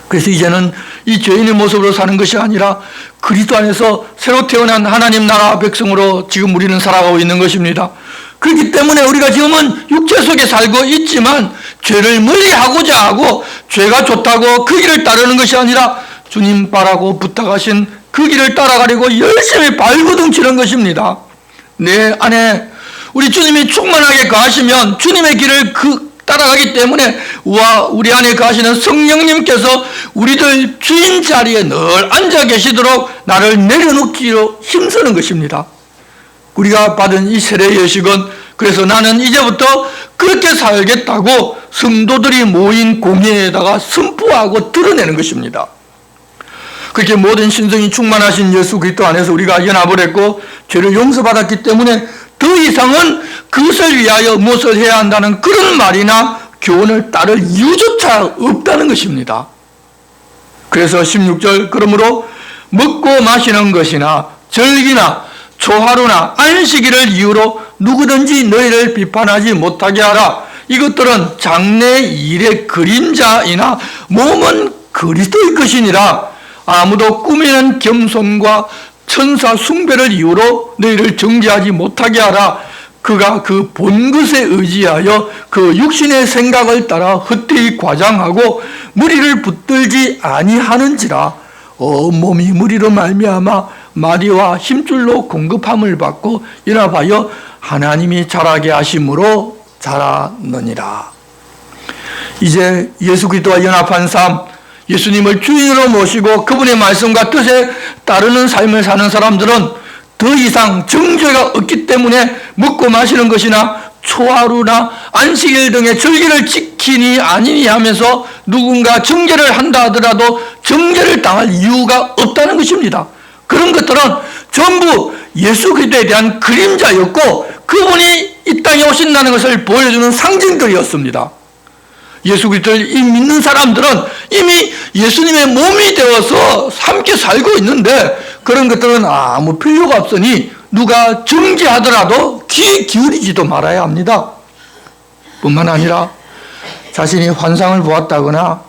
그래서 이제는 이 죄인의 모습으로 사는 것이 아니라 그리스도 안에서 새로 태어난 하나님 나라 백성으로 지금 우리는 살아가고 있는 것입니다. 그렇기 때문에 우리가 지금은 육체 속에 살고 있지만 죄를 멀리하고자 하고 죄가 좋다고 그 길을 따르는 것이 아니라 주님 바라고 부탁하신 그 길을 따라가려고 열심히 발버둥치는 것입니다. 내 안에 우리 주님이 충만하게 거하시면 주님의 길을 따라가기 때문에 우리 안에 거하시는 성령님께서 우리들 주인 자리에 늘 앉아 계시도록 나를 내려놓기로 힘쓰는 것입니다. 우리가 받은 이 세례 예식은 그래서 나는 이제부터 그렇게 살겠다고 성도들이 모인 공회에다가 선포하고 드러내는 것입니다. 그렇게 모든 신성이 충만하신 예수 그리스도 안에서 우리가 연합을 했고 죄를 용서받았기 때문에 더 이상은 그것을 위하여 무엇을 해야 한다는 그런 말이나 교훈을 따를 이유조차 없다는 것입니다. 그래서 16절 그러므로 먹고 마시는 것이나 절기나 초하루나 안식일을 이유로 누구든지 너희를 비판하지 못하게 하라. 이것들은 장래 일의 그림자이나 몸은 그리스도의 것이니라. 아무도 꾸미는 겸손과 천사 숭배를 이유로 너희를 정죄하지 못하게 하라. 그가 그 본 것에 의지하여 그 육신의 생각을 따라 헛되이 과장하고 무리를 붙들지 아니하는지라. 몸이 무리로 말미암아 마디와 힘줄로 공급함을 받고 연합하여 하나님이 자라게 하심으로 자라느니라. 이제 예수 그리스도와 연합한 삶, 예수님을 주인으로 모시고 그분의 말씀과 뜻에 따르는 삶을 사는 사람들은 더 이상 정죄가 없기 때문에 먹고 마시는 것이나 초하루나 안식일 등의 절기를 지키니 아니니 하면서 누군가 정죄를 한다 하더라도 정죄를 당할 이유가 없다는 것입니다. 그런 것들은 전부 예수 그리스도에 대한 그림자였고 그분이 이 땅에 오신다는 것을 보여주는 상징들이었습니다. 예수 그리스도를 믿는 사람들은 이미 예수님의 몸이 되어서 함께 살고 있는데 그런 것들은 아무 필요가 없으니 누가 정죄하더라도 귀 기울이지도 말아야 합니다. 뿐만 아니라 자신이 환상을 보았다거나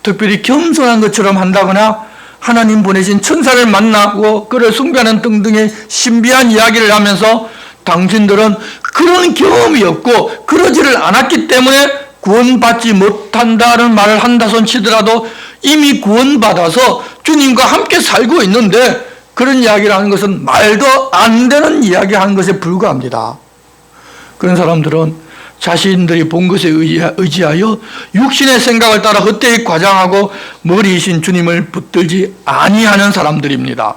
특별히 겸손한 것처럼 한다거나 하나님 보내신 천사를 만나고 그를 숭배하는 등등의 신비한 이야기를 하면서 당신들은 그런 경험이 없고 그러지를 않았기 때문에 구원받지 못한다는 말을 한다손 치더라도 이미 구원받아서 주님과 함께 살고 있는데 그런 이야기를 하는 것은 말도 안 되는 이야기 하는 것에 불과합니다. 그런 사람들은 자신들이 본 것에 의지하여 육신의 생각을 따라 헛되이 과장하고 머리이신 주님을 붙들지 아니하는 사람들입니다.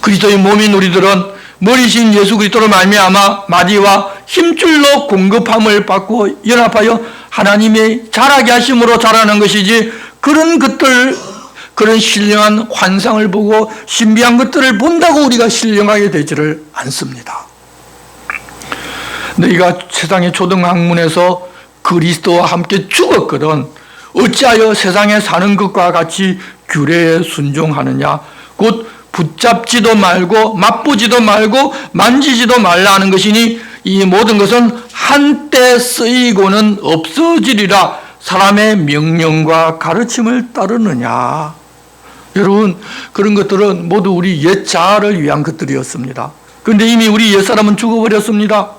그리스도의 몸인 우리들은 머리신 예수 그리스도로 말미암아 마디와 힘줄로 공급함을 받고 연합하여 하나님의 자라게 하심으로 자라는 것이지 그런 것들 그런 신령한 환상을 보고 신비한 것들을 본다고 우리가 신령하게 되지를 않습니다. 너희가 세상의 초등학문에서 그리스도와 함께 죽었거든 어찌하여 세상에 사는 것과 같이 규례에 순종하느냐. 곧 붙잡지도 말고 맛보지도 말고 만지지도 말라 하는 것이니 이 모든 것은 한때 쓰이고는 없어지리라. 사람의 명령과 가르침을 따르느냐. 여러분, 그런 것들은 모두 우리 옛 자아를 위한 것들이었습니다. 그런데 이미 우리 옛사람은 죽어버렸습니다.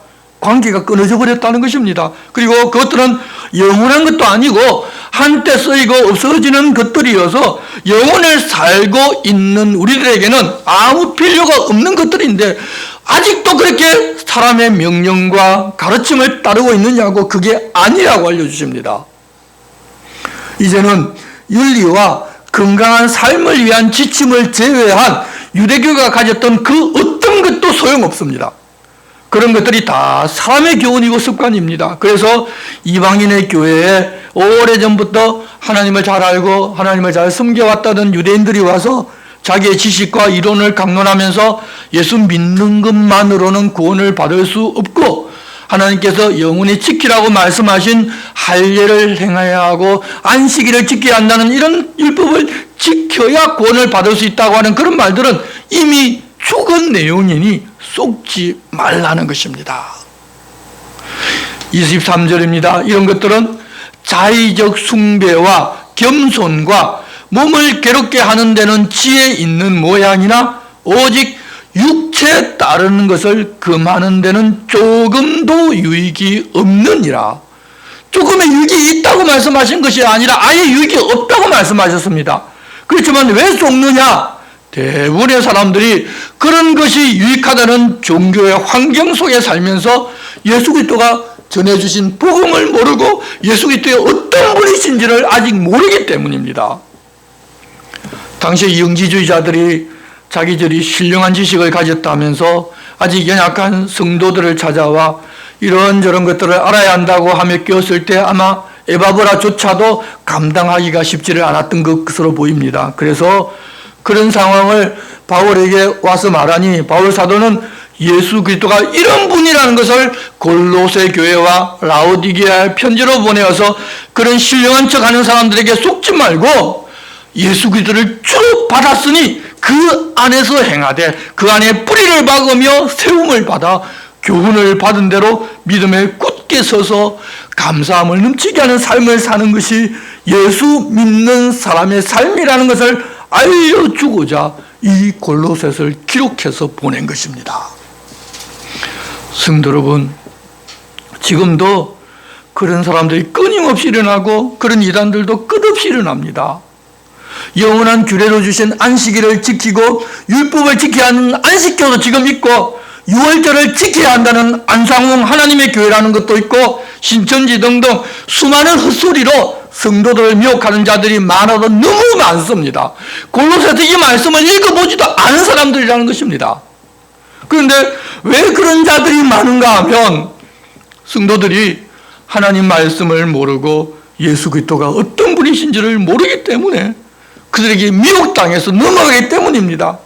관계가 끊어져 버렸다는 것입니다. 그리고 그것들은 영원한 것도 아니고 한때 쓰이고 없어지는 것들이어서 영원을 살고 있는 우리들에게는 아무 필요가 없는 것들인데 아직도 그렇게 사람의 명령과 가르침을 따르고 있느냐고 그게 아니라고 알려주십니다. 이제는 윤리와 건강한 삶을 위한 지침을 제외한 유대교가 가졌던 그 어떤 것도 소용없습니다. 그런 것들이 다 사람의 교훈이고 습관입니다. 그래서 이방인의 교회에 오래전부터 하나님을 잘 알고 하나님을 잘 섬겨왔다던 유대인들이 와서 자기의 지식과 이론을 강론하면서 예수 믿는 것만으로는 구원을 받을 수 없고 하나님께서 영원히 지키라고 말씀하신 할례를 행해야 하고 안식일을 지켜야 한다는 이런 율법을 지켜야 구원을 받을 수 있다고 하는 그런 말들은 이미 죽은 내용이니 속지 말라는 것입니다. 23절입니다. 이런 것들은 자의적 숭배와 겸손과 몸을 괴롭게 하는 데는 지혜 있는 모양이나 오직 육체에 따르는 것을 금하는 데는 조금도 유익이 없느니라. 조금의 유익이 있다고 말씀하신 것이 아니라 아예 유익이 없다고 말씀하셨습니다. 그렇지만 왜 속느냐? 대부분의 사람들이 그런 것이 유익하다는 종교의 환경 속에 살면서 예수 그리스도가 전해주신 복음을 모르고 예수 그리스도의 어떤 분이신지를 아직 모르기 때문입니다. 당시 영지주의자들이 자기들이 신령한 지식을 가졌다면서 아직 연약한 성도들을 찾아와 이런저런 것들을 알아야 한다고 하며 끼었을 때 아마 에바브라조차도 감당하기가 쉽지를 않았던 것으로 보입니다. 그래서 그런 상황을 바울에게 와서 말하니 바울 사도는 예수 그리스도가 이런 분이라는 것을 골로새 교회와 라오디게아에 편지로 보내어서 그런 신령한 척하는 사람들에게 속지 말고 예수 그리스도를 주로 받았으니 그 안에서 행하되 그 안에 뿌리를 박으며 세움을 받아 교훈을 받은 대로 믿음에 굳게 서서 감사함을 넘치게 하는 삶을 사는 것이 예수 믿는 사람의 삶이라는 것을 알려주고자 이 골로새서를 기록해서 보낸 것입니다. 성도 여러분, 지금도 그런 사람들이 끊임없이 일어나고 그런 이단들도 끝없이 일어납니다. 영원한 규례로 주신 안식일을 지키고 율법을 지켜야 하는 안식교도 지금 있고 6월절을 지켜야 한다는 안상홍 하나님의 교회라는 것도 있고 신천지 등등 수많은 헛소리로 성도들을 미혹하는 자들이 많아도 너무 많습니다. 골로새서 이 말씀을 읽어보지도 않은 사람들이라는 것입니다. 그런데 왜 그런 자들이 많은가 하면 성도들이 하나님 말씀을 모르고 예수 그리스도가 어떤 분이신지를 모르기 때문에 그들에게 미혹당해서 넘어가기 때문입니다.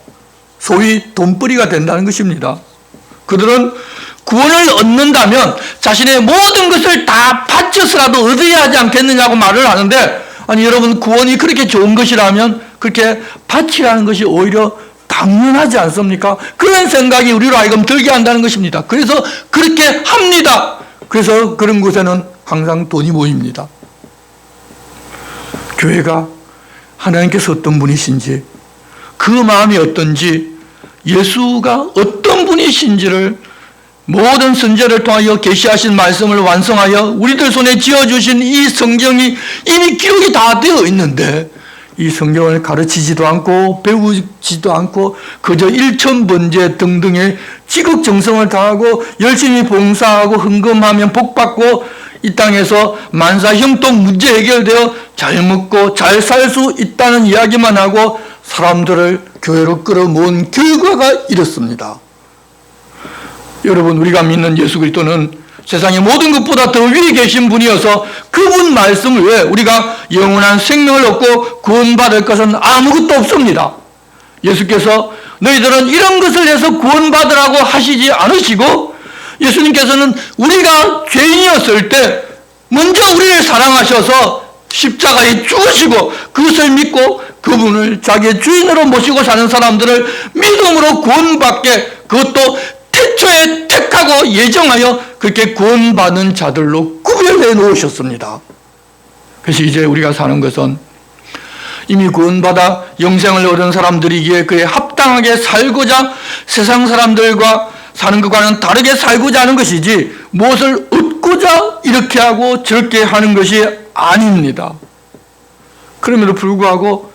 소위 돈벌이가 된다는 것입니다. 그들은 구원을 얻는다면 자신의 모든 것을 다 바쳐서라도 얻어야 하지 않겠느냐고 말을 하는데, 아니 여러분, 구원이 그렇게 좋은 것이라면 그렇게 바치라는 것이 오히려 당연하지 않습니까? 그런 생각이 우리로 하여금 들게 한다는 것입니다. 그래서 그렇게 합니다. 그래서 그런 곳에는 항상 돈이 모입니다. 교회가 하나님께서 어떤 분이신지, 그 마음이 어떤지, 예수가 어떤 분이신지를 모든 선제를 통하여 계시하신 말씀을 완성하여 우리들 손에 쥐어주신 이 성경이 이미 기록이 다 되어 있는데 이 성경을 가르치지도 않고 배우지도 않고 그저 일천번제 등등의 지극정성을 다하고 열심히 봉사하고 헌금하면 복받고 이 땅에서 만사형통 문제 해결되어 잘 먹고 잘 살 수 있다는 이야기만 하고 사람들을 교회로 끌어모은 결과가 이렇습니다. 여러분, 우리가 믿는 예수 그리스도는 세상의 모든 것보다 더 위에 계신 분이어서 그분 말씀 외에 우리가 영원한 생명을 얻고 구원받을 것은 아무것도 없습니다. 예수께서 너희들은 이런 것을 해서 구원받으라고 하시지 않으시고, 예수님께서는 우리가 죄인이었을 때 먼저 우리를 사랑하셔서 십자가에 죽으시고 그것을 믿고 그분을 자기의 주인으로 모시고 사는 사람들을 믿음으로 구원받게, 그것도 태초에 택하고 예정하여 그렇게 구원받는 자들로 구별해 놓으셨습니다. 그래서 이제 우리가 사는 것은 이미 구원받아 영생을 얻은 사람들이기에 그에 합당하게 살고자 세상 사람들과 사는 것과는 다르게 살고자 하는 것이지 무엇을 얻고자 이렇게 하고 저렇게 하는 것이 아닙니다. 그럼에도 불구하고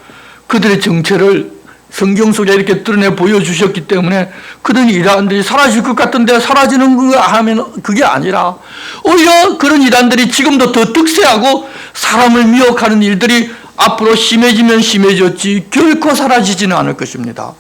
그들의 정체를 성경 속에 이렇게 드러내 보여주셨기 때문에 그런 이단들이 사라질 것 같은데 사라지는 거 하면 그게 아니라 오히려 그런 이단들이 지금도 더 득세하고 사람을 미혹하는 일들이 앞으로 심해지면 심해졌지 결코 사라지지는 않을 것입니다.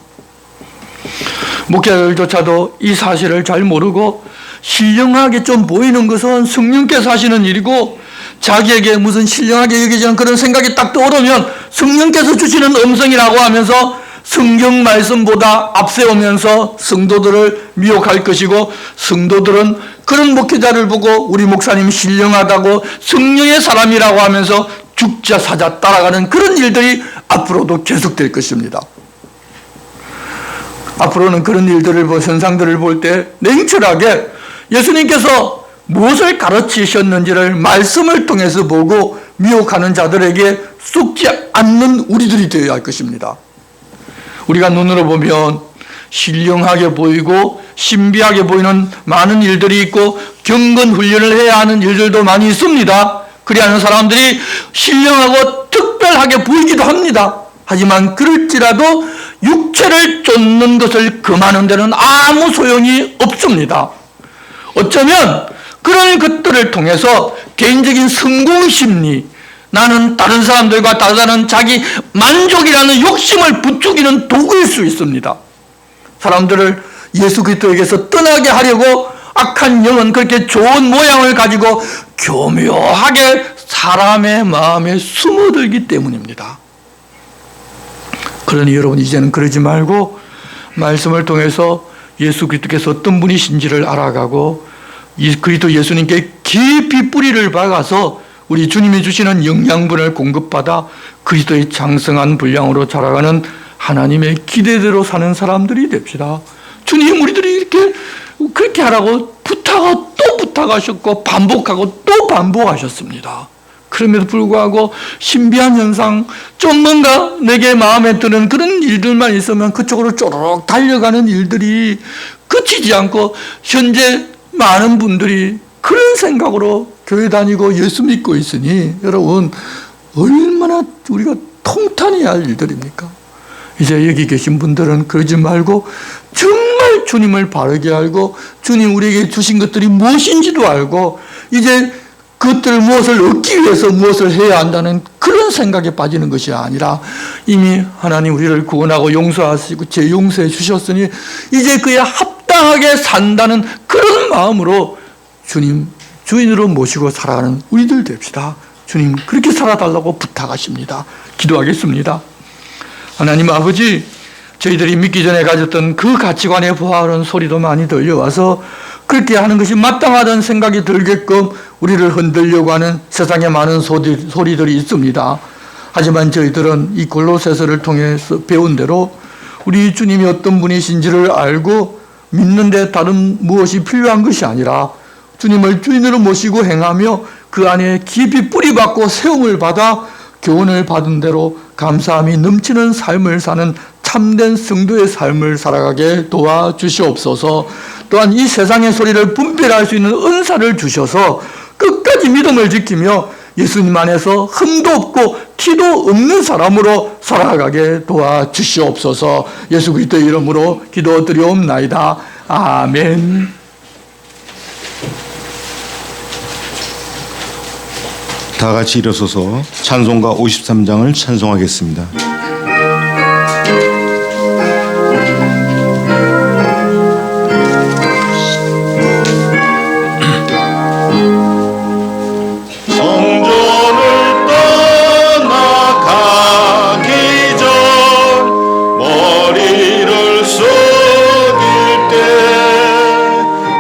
목회자들조차도 이 사실을 잘 모르고 신령하게 좀 보이는 것은 성령께서 하시는 일이고, 자기에게 무슨 신령하게 여겨지는 그런 생각이 딱 떠오르면 성령께서 주시는 음성이라고 하면서 성경 말씀보다 앞세우면서 성도들을 미혹할 것이고, 성도들은 그런 목회자를 보고 우리 목사님 신령하다고 성령의 사람이라고 하면서 죽자 사자 따라가는 그런 일들이 앞으로도 계속될 것입니다. 앞으로는 그런 일들을 현상들을 볼 때 냉철하게 예수님께서 무엇을 가르치셨는지를 말씀을 통해서 보고 미혹하는 자들에게 속지 않는 우리들이 되어야 할 것입니다. 우리가 눈으로 보면 신령하게 보이고 신비하게 보이는 많은 일들이 있고 경건 훈련을 해야 하는 일들도 많이 있습니다. 그리하는 사람들이 신령하고 특별하게 보이기도 합니다. 하지만 그럴지라도 육체를 쫓는 것을 금하는 데는 아무 소용이 없습니다. 어쩌면 그런 것들을 통해서 개인적인 성공심리, 나는 다른 사람들과 다르다는 자기 만족이라는 욕심을 부추기는 도구일 수 있습니다. 사람들을 예수 그리스도에게서 떠나게 하려고 악한 영은 그렇게 좋은 모양을 가지고 교묘하게 사람의 마음에 숨어들기 때문입니다. 그러니 여러분, 이제는 그러지 말고 말씀을 통해서 예수 그리스도께서 어떤 분이신지를 알아가고 이 그리스도 예수님께 깊이 뿌리를 박아서 우리 주님이 주시는 영양분을 공급받아 그리스도의 장성한 분량으로 자라가는 하나님의 기대대로 사는 사람들이 됩시다. 주님, 우리들이 그렇게 하라고 부탁하고 또 부탁하셨고 반복하고 또 반복하셨습니다. 그럼에도 불구하고 신비한 현상, 좀 뭔가 내게 마음에 드는 그런 일들만 있으면 그쪽으로 쪼르륵 달려가는 일들이 그치지 않고 현재 많은 분들이 그런 생각으로 교회 다니고 예수 믿고 있으니 여러분, 얼마나 우리가 통탄해야 할 일들입니까? 이제 여기 계신 분들은 그러지 말고 정말 주님을 바르게 알고 주님 우리에게 주신 것들이 무엇인지도 알고 이제 그것들을 무엇을 얻기 위해서 무엇을 해야 한다는 그런 생각에 빠지는 것이 아니라 이미 하나님 우리를 구원하고 용서하시고 재용서해 주셨으니 이제 그에 합당하게 산다는 그런 마음으로 주님 주인으로 모시고 살아가는 우리들 됩시다. 주님 그렇게 살아달라고 부탁하십니다. 기도하겠습니다. 하나님 아버지, 저희들이 믿기 전에 가졌던 그 가치관에 부합하는 소리도 많이 들려와서 그렇게 하는 것이 마땅하다는 생각이 들게끔 우리를 흔들려고 하는 세상에 많은 소리들이 있습니다. 하지만 저희들은 이 골로새서를 통해서 배운 대로 우리 주님이 어떤 분이신지를 알고 믿는데 다른 무엇이 필요한 것이 아니라 주님을 주인으로 모시고 행하며 그 안에 깊이 뿌리박고 세움을 받아 교훈을 받은 대로 감사함이 넘치는 삶을 사는 참된 성도의 삶을 살아가게 도와주시옵소서. 또한 이 세상의 소리를 분별할 수 있는 은사를 주셔서 끝까지 믿음을 지키며 예수님 안에서 흠도 없고 티도 없는 사람으로 살아가게 도와주시옵소서. 예수 그리스도의 이름으로 기도드리옵나이다. 아멘. 다 같이 일어서서 찬송가 53장을 찬송하겠습니다. 성전을 떠나가기 전 머리를 숙일 때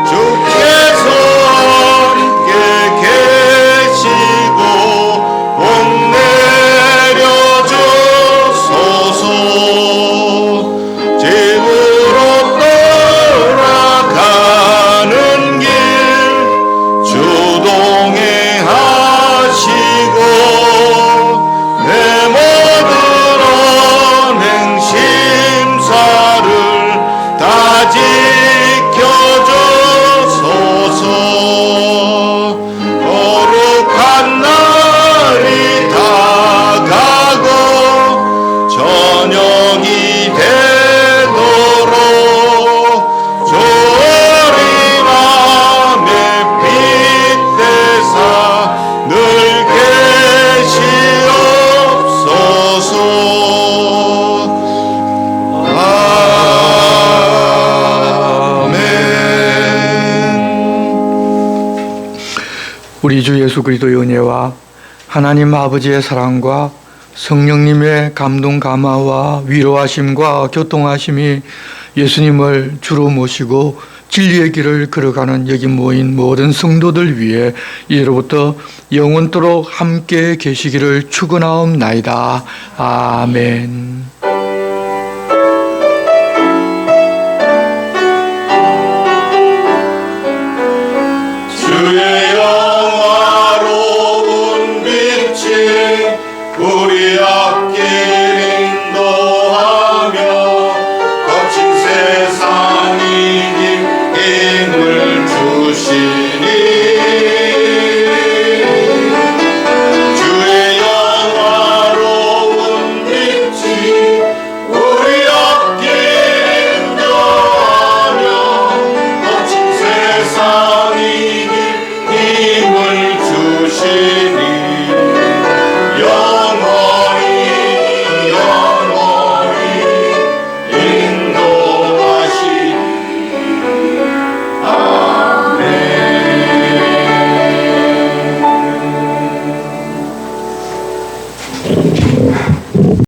주께서 함께 계시고 복 내려주소서. 우리 주 예수 그리스도의 은혜와 하나님 아버지의 사랑과 성령님의 감동 감화와 위로하심과 교통하심이 예수님을 주로 모시고 진리의 길을 걸어가는 여기 모인 모든 성도들 위해 이제로부터 영원토록 함께 계시기를 축원하옵나이다. 아멘. 주의 영화로운 빛이 우리 앞길 인도하며 거친 세상 이길 힘을 주시니 주의 영화로운 빛이 우리 앞길 인도하며 거친 세상 이길 힘을 주시니